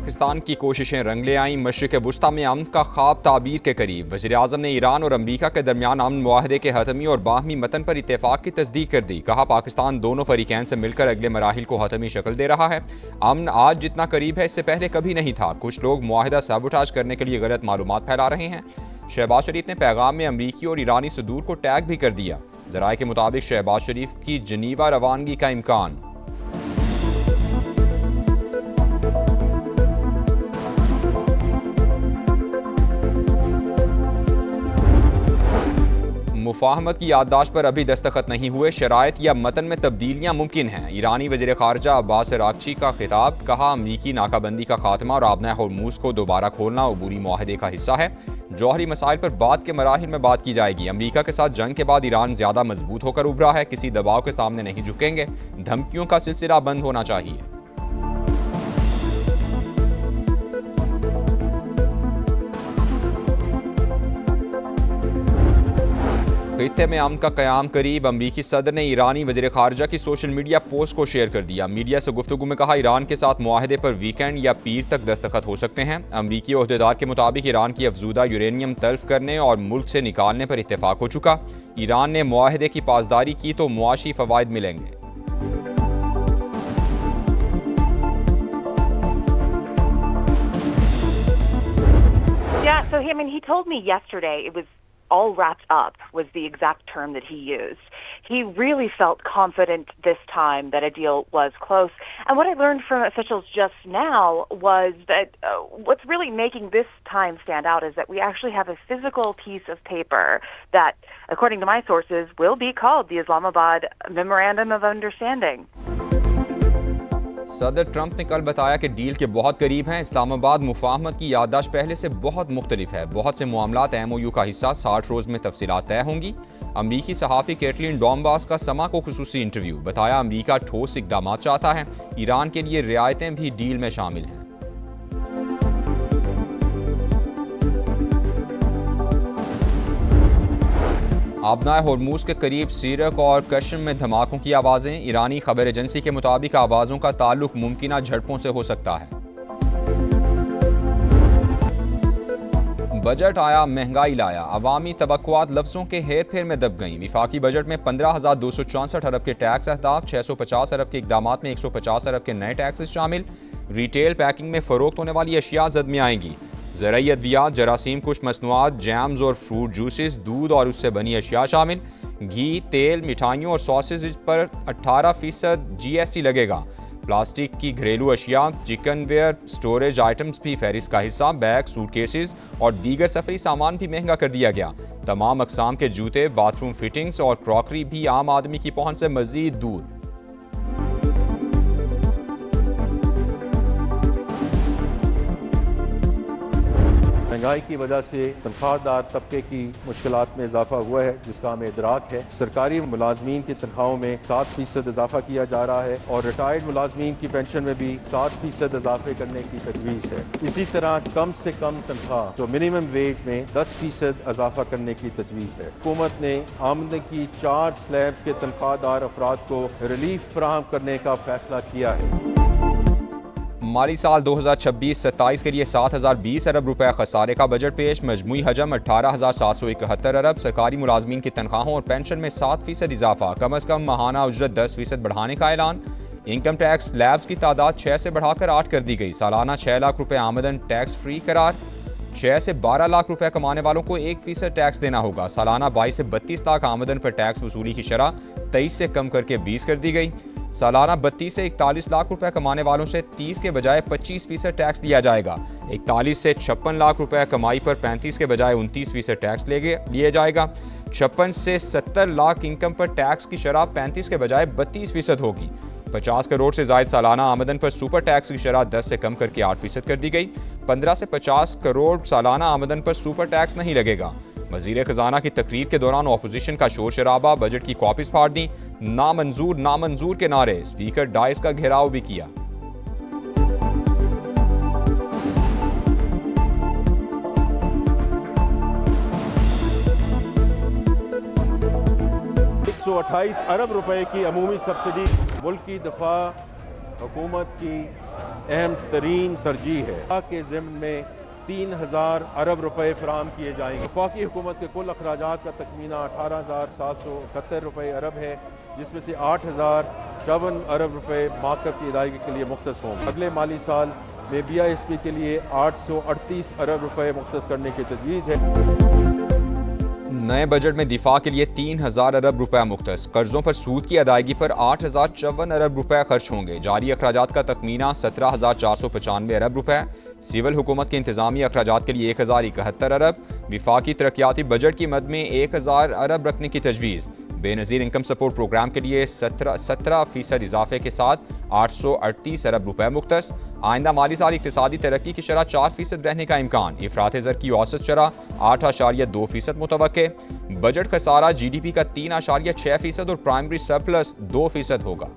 पाकिस्तान की कोशिशें रंग ले आईं। मशरिक़ वुस्ता में अमन का ख्वाब ताबीर के करीब। वज़ीर-ए-आज़म ने ईरान और अमरीका के दरमियान अमन मुआहदे के हतमी और बाहमी मतन पर इत्तेफाक की तस्दीक कर दी। कहा, पाकिस्तान दोनों फरीकैन से मिलकर अगले मराहिल को हतमी शक्ल दे रहा है। अमन आज जितना करीब है इससे पहले कभी नहीं था। कुछ लोग मुआहदा साबुटाज करने के लिए गलत मालूमात फैला रहे हैं। शहबाज शरीफ ने पैगाम में अमरीकी और ईरानी सदूर को टैग भी कर दिया। ज़राए के मुताबिक शहबाज शरीफ की जनीवा रवानगी का इम्कान। मुफाहमत की याददाश्त पर अभी दस्तखत नहीं हुए। शराइत या मतन में तब्दीलियां मुमकिन हैं। ईरानी वज़ीर ख़ारजा अब्बास अराग़ची का खिताब। कहा, अमरीकी नाकाबंदी का खात्मा और आबना होर्मुज़ को दोबारा खोलना अबूरी मुआहदे का हिस्सा है। जौहरी मसाइल पर बाद के मराहिल में बात की जाएगी। अमरीका के साथ जंग के बाद ईरान ज़्यादा मजबूत होकर उभरा है। किसी दबाव के सामने नहीं झुकेंगे। धमकियों का सिलसिला बंद होना चाहिए। खित्ते में अमन का क़याम करीब। अमरीकी सदर ने ईरानी वज़ीर ख़ारजा की सोशल मीडिया पोस्ट को शेयर कर दिया। मीडिया से गुफ्तगू में कहा, ईरान के साथ मुआहदे पर वीकेंड या पीर तक दस्तखत हो सकते हैं। अमरीकी ओहदेदार के मुताबिक ईरान की अफजूदा यूरेनियम तल्फ करने और मुल्क से निकालने पर इत्तेफाक हो चुका। ईरान ने मुआहदे की पासदारी की तो मुआशी फ़वाइद मिलेंगे। Yeah, so he told me yesterday it was all wrapped up was the exact term that he used. He really felt confident this time that a deal was close. And what I learned from officials just now was that what's really making this time stand out is that we actually have a physical piece of paper that, according to my sources, will be called the Islamabad Memorandum of Understanding. सदर Trump ने कल बताया कि deal के बहुत करीब हैं। इस्लामाबाद मुफाहमत की याददाश्त पहले से बहुत मुख्तलिफ है। बहुत से मामलात MOU का हिस्सा 60 रोज़ में तफसीलात तय होंगी। अमरीकी सहाफ़ी कैटलिन डॉम्बास का समा को खुसूसी इंटरव्यू। बताया, अमरीका ठोस इक़दामात चाहता है। ईरान के लिए रियायतें भी डील में शामिल हैं। आबना होर्मुज़ के करीब सीरक और कश्म में धमाकों की आवाज़ें। ईरानी खबर एजेंसी के मुताबिक आवाज़ों का ताल्लुक मुमकिना झड़पों से हो सकता है। बजट आया, महंगाई लाया। अवामी तवक्कुआत लफ्ज़ों के हेर फेर में दब गईं। विफाकी बजट में 15,264 अरब के टैक्स अहदाफ, 650 अरब के इक़दामात में 150 अरब के नए टैक्सेस शामिल। रिटेल पैकिंग में फ़रोख्त होने वाली अशिया जद में आएंगी। ज़राई अद्वियात, जरासीम कुश मसनूआत, जैम्स और फ्रूट जूसेस, दूध और उससे बनी अशिया शामिल। घी, तेल, मिठाइयों और सॉसेज पर 18% GST लगेगा। प्लास्टिक की घरेलू अशिया, चिकन वेयर, स्टोरेज आइटम्स भी फहरिस्त का हिस्सा। बैग, सूटकेसेस और दीगर सफरी सामान भी महंगा कर दिया गया। तमाम अकसाम के जूते, बाथरूम फिटिंग्स और क्रॉकरी भी आम आदमी की पहुंच से मजीद दूर। महंगाई की वजह से तनख्वाहदार तबके की मुश्किलात में इजाफा हुआ है, जिसका हमें इदराक है। सरकारी मुलाजमीन की तनख्वाहों में 7% इजाफा किया जा रहा है और रिटायर्ड मुलाजमीन की पेंशन में भी 7% इजाफे करने की तजवीज़ है। इसी तरह कम से कम तनख्वाह तो मिनिमम वेज में 10% इजाफा करने की तजवीज़ है। हुकूमत ने आमदनी की 4 स्लैब के तनख्वाहदार अफराद को रिलीफ फराहम करने का फैसला किया है। माली साल 2026-27 के लिए 7,020 अरब रुपए खसारे का बजट पेश। मजमूई हजम 18,771 अरब। सरकारी मुलाजमीन की तनख्वाहों और पेंशन में 7% इजाफा। कम अज कम माहाना उजरत 10% बढ़ाने का ऐलान। इनकम टैक्स स्लैब्स की तादाद 6 से बढ़ाकर 8 कर दी गई। सालाना 6 लाख रुपए आमदन टैक्स फ्री करार। 6 से 12 लाख रुपए कमाने वालों को 1% टैक्स देना होगा। सालाना 22 से 32 लाख आमदन पर टैक्स वसूली की शरह 23 से कम करके 20 कर दी गई। सालाना 32 से 41 लाख रुपए कमाने वालों से 30 के बजाय 25% टैक्स लिया जाएगा। 41 से 56 लाख रुपए कमाई पर 35 के बजाय 29% टैक्स लिया जाएगा। 56 से 70 लाख इनकम पर टैक्स की शरह 35 के बजाय 32% होगी। 50 करोड़ से ज़ायद सालाना आमदन पर सुपर टैक्स की शरह 10 से कम करके 8% कर दी गई। 15 से 50 करोड़ सालाना आमदन पर सुपर टैक्स नहीं लगेगा। वज़ीर ख़जाना की तकरीर के दौरान ऑपोजिशन का शोर शराबा। बजट की कॉपीज फाड़ दी। नामंजूर नामंजूर के नारे। स्पीकर डाइस का घेराव भी किया। $128 अरब रुपए की अमूमी सब्सिडी मुल्क की दफा हुकूमत की अहम तरीन तरजीह है कि ज़िम्न में 3000 अरब रुपए फराम किए जाएंगे। वफाकी हुकूमत के कुल अखराजात का तखमीना 18,771 रुपए अरब है, जिसमें से 8,054 अरब रुपए माकब की अदायगी के लिए मुख्तस होंगे। अगले माली साल में BISP के लिए 838 अरब रुपए मुख्तस करने की तजवीज़ है। नए बजट में दिफा के लिए 3,000 अरब रुपए मुख्तस, कर्जों पर सूद की अदायगी पर 8,054 अरब रुपए खर्च होंगे। जारी अखराजात का तखमीना 17,495 अरब रुपए। सिविल हुकूमत के इंतजामी अखराजात के लिए 1,071 अरब। विफाकी तरक्याती बजट की मद में 1,000 अरब रखने की तजवीज़। बेनज़ीर इनकम सपोर्ट प्रोग्राम के लिए 17% इजाफे के साथ 838 अरब रुपए मुख्तस। आइंदा माली साल इक़्तिसादी तरक्की की शरह 4% रहने का इम्कान। इफ़रात ज़र की औसत शरह 8.2% मुतवक्के। बजट खसारा GDP का 3.6% और प्राइमरी सरप्लस 2% होगा।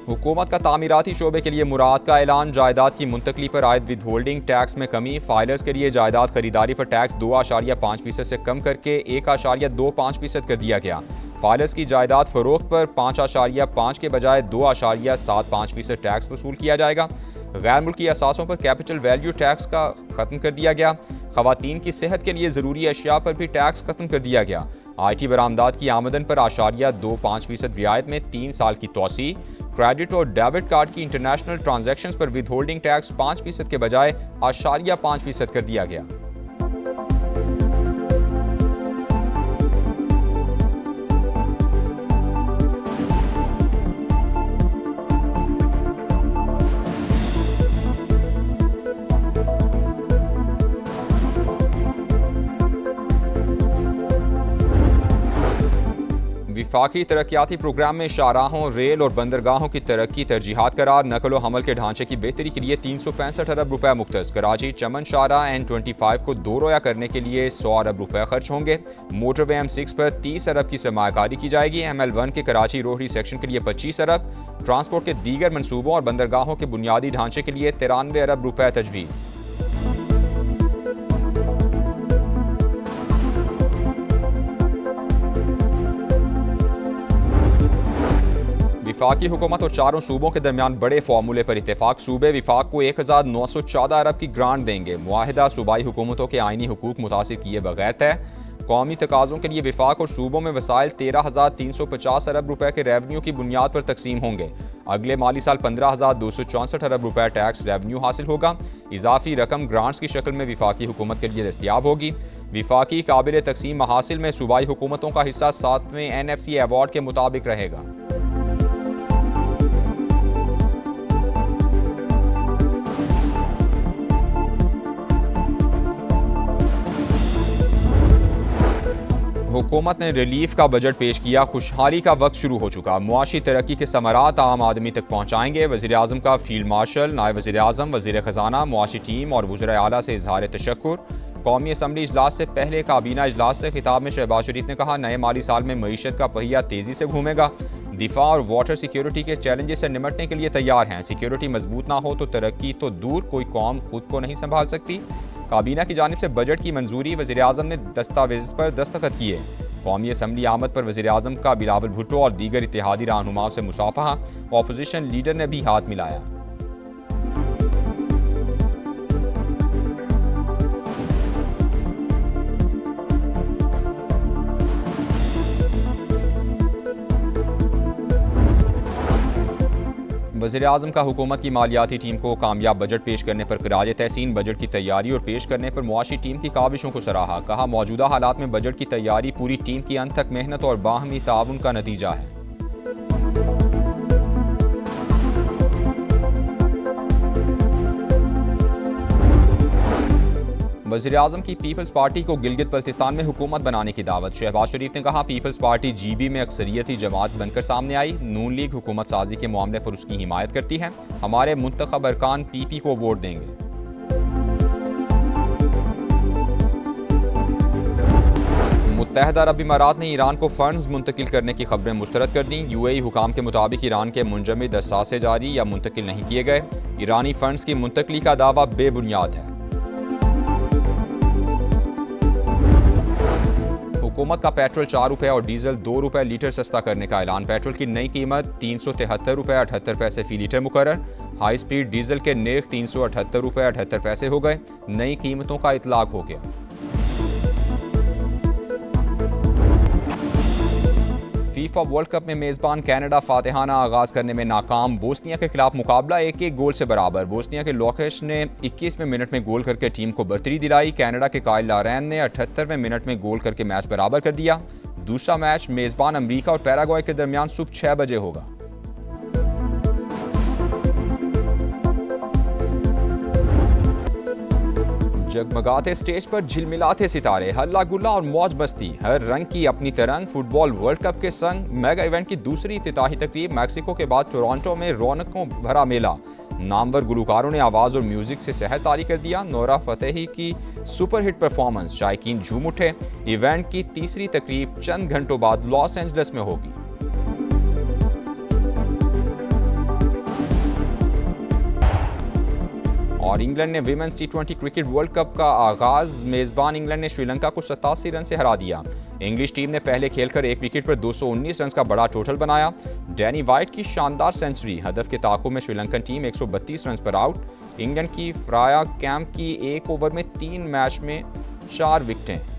हुकूमत का तामीराती शोबे के लिए मुराद का ऐलान। जायदाद की मुंतकली पर आयद विद होल्डिंग टैक्स में कमी। फाइलर्स के लिए जायदाद खरीदारी पर टैक्स 2.5% से कम करके 1.25% कर दिया गया। फाइलर्स की जायदाद फरोख्त पर 5.5 के बजाय 2.75% टैक्स वसूल किया जाएगा। गैर मुल्की असासों पर कैपिटल वैल्यू टैक्स का खत्म कर दिया गया। खवातीन की सेहत के लिए ज़रूरी अशिया पर भी टैक्स खत्म कर दिया गया। IT बरामदात की आमदन पर 0.25% रियायत में 3 साल की तोसी। क्रेडिट और डेबिट कार्ड की इंटरनेशनल ट्रांजैक्शंस पर विद होल्डिंग टैक्स 5% के बजाय 0.5% कर दिया गया। विफाकी तरक्याती प्रोग्राम में शाहराहों, रेल और बंदरगाहों की तरक्की तरजीहात करार। नकल व हमल के ढांचे की बेहतरी के लिए 365 अरब रुपए मुख्तस। कराची चमन शाहराह N25 को 2 रोया करने के लिए 100 अरब रुपए खर्च होंगे। मोटरवे M6 पर 30 अरब की सरमायाकारी की जाएगी। ML1 के कराची रोहड़ी सेक्शन के लिए 25 अरब। ट्रांसपोर्ट के दीगर मनसूबों और बंदरगाहों के बुनियादी ढांचे के लिए 93 अरब रुपए तजवीज़। विफाकी हुकूमत और चारों सूबों के दरमियान बड़े फार्मूले पर इत्तेफाक। सूबे विफाक को 1,914 अरब की ग्रांट देंगे। मुआहिदा सूबाई हुकूमतों के आइनी हुकूक मुतासिर किए बगैर तय। कौमी तकाज़ों के लिए विफाक और सूबों में वसाइल 13,350 अरब रुपए के रेवन्यू की बुनियाद पर तकसीम होंगे। अगले माली साल 15,264 अरब रुपए टैक्स रेवन्यू हासिल होगा। इजाफी रकम ग्रांट्स की शक्ल में विफाकी हुकूमत के लिए दस्तियाब होगी। विफाकी काबिल तकसीम महासिल में सूबाई हुकूमतों का हिस्सा 7वें NFC अवार्ड के मुताबिक रहेगा। हुकूमत ने रिलीफ का बजट पेश किया। खुशहाली का वक्त शुरू हो चुका। मुआशी तरक्की के समरात आम आदमी तक पहुँचाएंगे। वज़ीर आज़म का फील्ड मार्शल, नायब वज़ीर आज़म, वज़ीर ख़जाना, मुआशी टीम और वज़ीर आला से इज़हार तशक्कुर। कौमी असम्बली इजलास से पहले काबीना इजलास से खिताब में शहबाज शरीफ ने कहा, नए माली साल में मईशत का पहिया तेज़ी से घूमेगा। दिफा और वाटर सिक्योरिटी के चैलेंजेस से निमटने के लिए तैयार हैं। सिक्योरिटी मजबूत ना हो तो तरक्की तो दूर, कोई कौम खुद को नहीं संभाल सकती। काबीना की जानिब से बजट की मंजूरी। वज़ीर आज़म ने दस्तावेज़ पर दस्तखत किए। कौमी असम्बली आमद पर वज़ीर आज़म का बिलावल भुट्टो और दीगर इत्तेहादी रहनुमाओं से मुसाफहा। ऑपोजिशन लीडर ने भी हाथ मिलाया। वज़ीर आज़म का हुकूमत की मालियाती टीम को कामयाब बजट पेश करने पर खिराज तहसीन। बजट की तैयारी और पेश करने पर मुआशी टीम की काविशों को सराहा। कहा, मौजूदा हालात में बजट की तैयारी पूरी टीम की अंत तक मेहनत और बाहमी ताउन का नतीजा है। वज़ीर आज़म की पीपल्स पार्टी को गिलगित बल्तिस्तान में हुकूमत बनाने की दावत। शहबाज शरीफ ने कहा, पीपल्स पार्टी GB में अक्सरियती जमात बनकर सामने आई। नून लीग हुकूमत साजी के मामले पर उसकी हिमायत करती है। हमारे मुंतखब अरकान PP को वोट देंगे। मुत्तहदा अरब इमारात ने ईरान को फंड्स मुंतकिल करने की खबरें मुस्तरद कर दी। UAE हुकाम के मुताबिक ईरान के मुंजमद असासे जारी या मुंतकिल नहीं किए गए। ईरानी फंड्स की मुंतकली का दावा बेबुनियाद है। हुकूमत का पेट्रोल 4 रुपये और डीजल 2 रुपये लीटर सस्ता करने का ऐलान। पेट्रोल की नई कीमत 373 रुपये 78 पैसे फी लीटर मुकर्रर। हाई स्पीड डीजल के नर्ख 378 रुपये 78 पैसे हो गए। नई कीमतों का इतलाक हो गया। फीफा वर्ल्ड कप में मेजबान कनाडा फातिहाना आगाज करने में नाकाम। बोस्निया के खिलाफ मुकाबला 1-1 गोल से बराबर। बोस्निया के लोकेश ने 21वें मिनट में गोल करके टीम को बर्तरी दिलाई। कनाडा के काइल लारेन ने 78वें मिनट में गोल करके मैच बराबर कर दिया। दूसरा मैच मेजबान अमेरिका और पैराग्वे के दरमियान सुबह 6 बजे होगा। जगमगाते स्टेज पर झिलमिलाते सितारे, हल्ला गुल्ला और मौज मस्ती, हर रंग की अपनी तरंग। फुटबॉल वर्ल्ड कप के संग मेगा इवेंट की दूसरी इफ्तिताही तकरीब। मैक्सिको के बाद टोरंटो में रौनकों भरा मेला। नामवर गुलकारों ने आवाज़ और म्यूजिक से सहर तारी कर दिया। नोरा फतेही की सुपरहिट परफॉर्मेंस, शायकीन झूम उठे। इवेंट की तीसरी तकरीब चंद घंटों बाद लॉस एंजल्स में होगी। और इंग्लैंड ने women's T20 cricket world cup का आगाज। मेजबान इंग्लैंड ने श्रीलंका को 87 रन से हरा दिया। इंग्लिश टीम ने पहले खेलकर एक विकेट पर 219 रन का बड़ा टोटल बनाया। डैनी वाइट की शानदार सेंचुरी, हदफ के ताक़ुब में श्रीलंकन टीम 132 रन पर आउट। इंग्लैंड की फ्राया कैंप की एक ओवर में 3 मैच में 4 विकेटें।